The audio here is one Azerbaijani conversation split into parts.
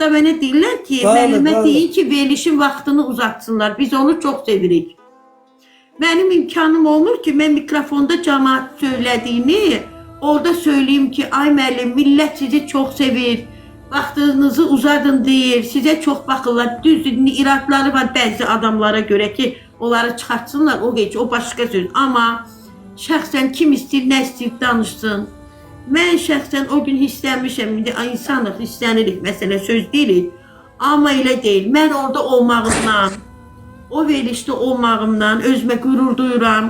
Hətta mənə deyirlər ki, müəllimə deyin ki, verilişin vaxtını uzatsınlar. Biz onu çox sevirik. Mənim imkanım olmur ki, mən mikrofonda cəmaat söylədiyini orada söyleyeyim ki, ay müəllim, millət sizi çox sevir. Vaxtınızı uzadın deyir, sizə çox baxırlar. Düzdür, iradları var bəzi adamlara görə ki, onları çıxartsınlar, o başqa söz. Amma şəxsən kim istəyir, nə istəyir danışsın. Mən şəxsən o gün hissənmişəm, indi insanıq, hisslənirik, məsələ söz deyirik. Amma elə deyil, mən orada olmağımdan, o verilişdə olmağımdan özümə qürur duyuram.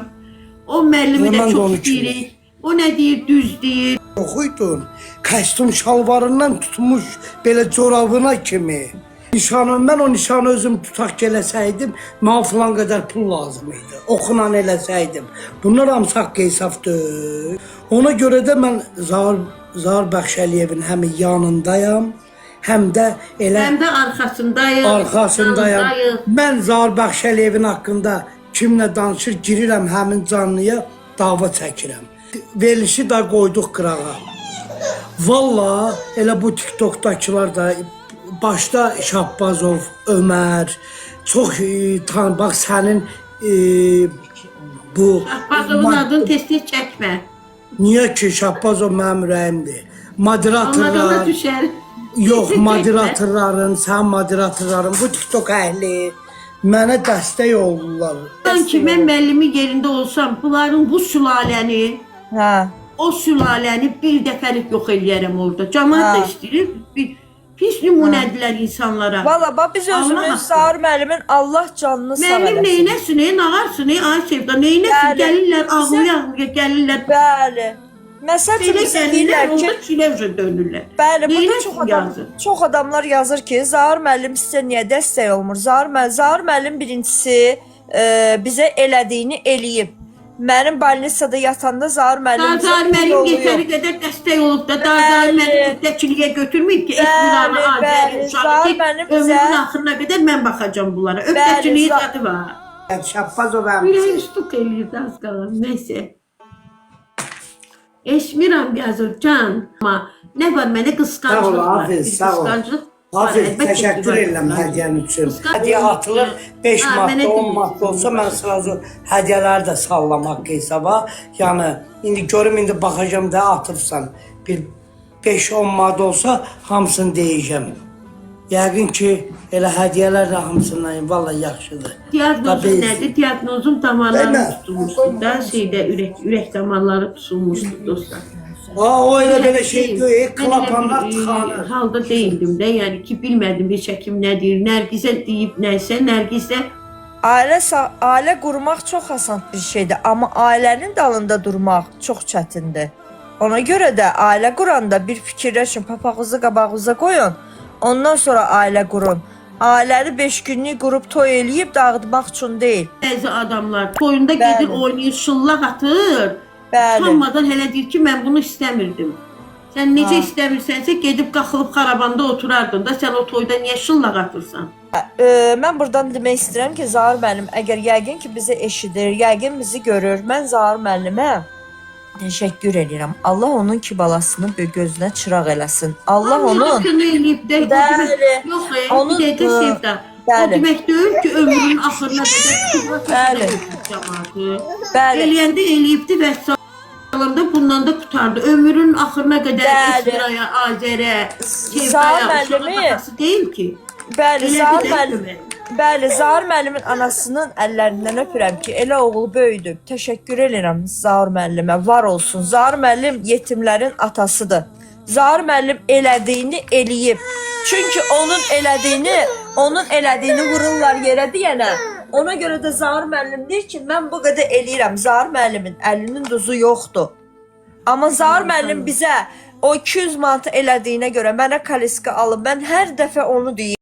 O müəllimi də çox istəyirik. O nə deyir, düz deyir. Oxuydun, kostyum şalvarından tutmuş belə corabına kimi. Nişanım, mən o nişanı özüm tutaq gələsəydim, mənə filan qədər pul lazım idi. Oxunan eləsəydim. Bunlar hamısı haqq hesabdır. Ona görə də mən Zahir Bəxşəliyevin həm yanındayam, həm də elə... Həm də arxasındayım. Arxasındayım. Mən Zahir Bəxşəliyevin haqqında kimlə danışır, girirəm həmin canlıya, dava çəkirəm. Verilişi də qoyduq qırağa. Valla elə bu TikTok'dakılar da başda Şahbazov, Ömər, çox bax sənin bu... Şahbazovun adını tez-tez çəkmə. Niyə ki, Şahbazov mənim ürəyimdir. Moderatorlar... Anladığına düşər. Yox, moderatorların, sən moderatorların, bu TikTok əhli mənə dəstək olurlar. Sanki mən müəllimin yerində olsam, bunların bu sülaləni, o sülaləni bir dəfəlik yox eləyərəm orada. Cəmaat da istəyir, pis nümunədirlər insanlara. Valla, biz özümüz Zahir müəllimin Allah canını sağ eləsin. Müəllim neynəsin, nağarsın, ay Sevda, neynəsin, gəlirlər, ağlaya gəlirlər. Bəli. Məsəl üçün deyirlər ki, çiləvcə dönürlər. Bəli, burada çox adamlar yazır ki, Zahir müəllim sizə niyə dəstək olmur? Zahir müəllim birincisi bizə elədiyini eləyib. Mənim balnisada yatanda Zahir müəllim Zahir müəllim yetəri qədər dəstək olub da, Zahir müəllim öhdəçiliyə götürməyib ki, bunlarla azəri uşağı ki, ömrünün axırına qədər mən baxacam bunlara. Öhdəçiliyi zadı var. Şahbazov Ürək üstük eləyirdi az qalan, neysə. Eşmirəm yazır, can. Amma nə var, mənə qısqancılıq var. Sağ ol, Hafiz. Hafiz, təşəkkür edirəm hədiyyən üçün. Hədiyyə atılır, 5 manat, 10 manat olsa, mən sırası hədiyyələri də sallamaq hesaba. Yəni, indi görüm, indi baxacam da atıbsan. Bir 5-10 manat olsa, hamısını deyəcəm. Yəqin ki, elə hədiyyələr də hamısından, valla yaxşıdır. Diaqnozum nədir? Diaqnozum damarları tutulmuşdur da, ürək damarları tutulmuşdur dostlar. O elə belə şey deyil, klapanlar tıxanır. Halda deyildim də, yəni ki, bilmədim bir çəkim nədir, Nərgizə deyib nəysə, Nərgizə... Ailə qurmaq çox asan bir şeydir, amma ailənin dalında durmaq çox çətindir. Ona görə də ailə quranda bir fikirləşin, papağınızı qabağınıza qoyun, ondan sonra ailə qurun. Ailəni 5 günlük qrup toy eləyib dağıtmaq üçün deyil. Bəzi adamlar toyunda gedir, oynayır, şıllaq atır. Utanmadan hələ deyir ki, mən bunu istəmirdim. Sən necə istəmirsənsə, gedib qaxılıb xarabanda oturardın da, sən o toyda niyə şıllaq atırsan? Mən buradan demək istəyirəm ki, Zahir müəllim, əgər yəqin ki, bizi eşidir, yəqin bizi görür, mən Zahir müəllimə təşəkkür edirəm. Allah onun ki balasını gözünə çıraq eləsin. Allah onun... Yox, bir dəqiqə Sevda. O demək deyil ki, ömrünün axırına qədər cəmaatı. Eləyəndə eləyibdi və salanda bundan da qutardı. Ömrünün axırına qədər İsraya, Azərə, Sevdaya, uşağın atası deyil ki. Bəli, Zahir müəllimin anasının əllərindən öpürəm ki, elə oğlu böyüdüb. Təşəkkür edirəm Zahir müəllimə, var olsun. Zahir müəllim yetimlərin atasıdır. Zahir müəllim elədiyini eləyib. Çünki onun elədiyini vururlar yerə deyənə. Ona görə də Zahir müəllim deyir ki, mən bu qədər eləyirəm. Zahir müəllimin əlinin duzu yoxdur. Amma Zahir müəllim bizə o 200 manatı elədiyinə görə mənə kaliska alıb. Mən hər dəfə onu deyirəm.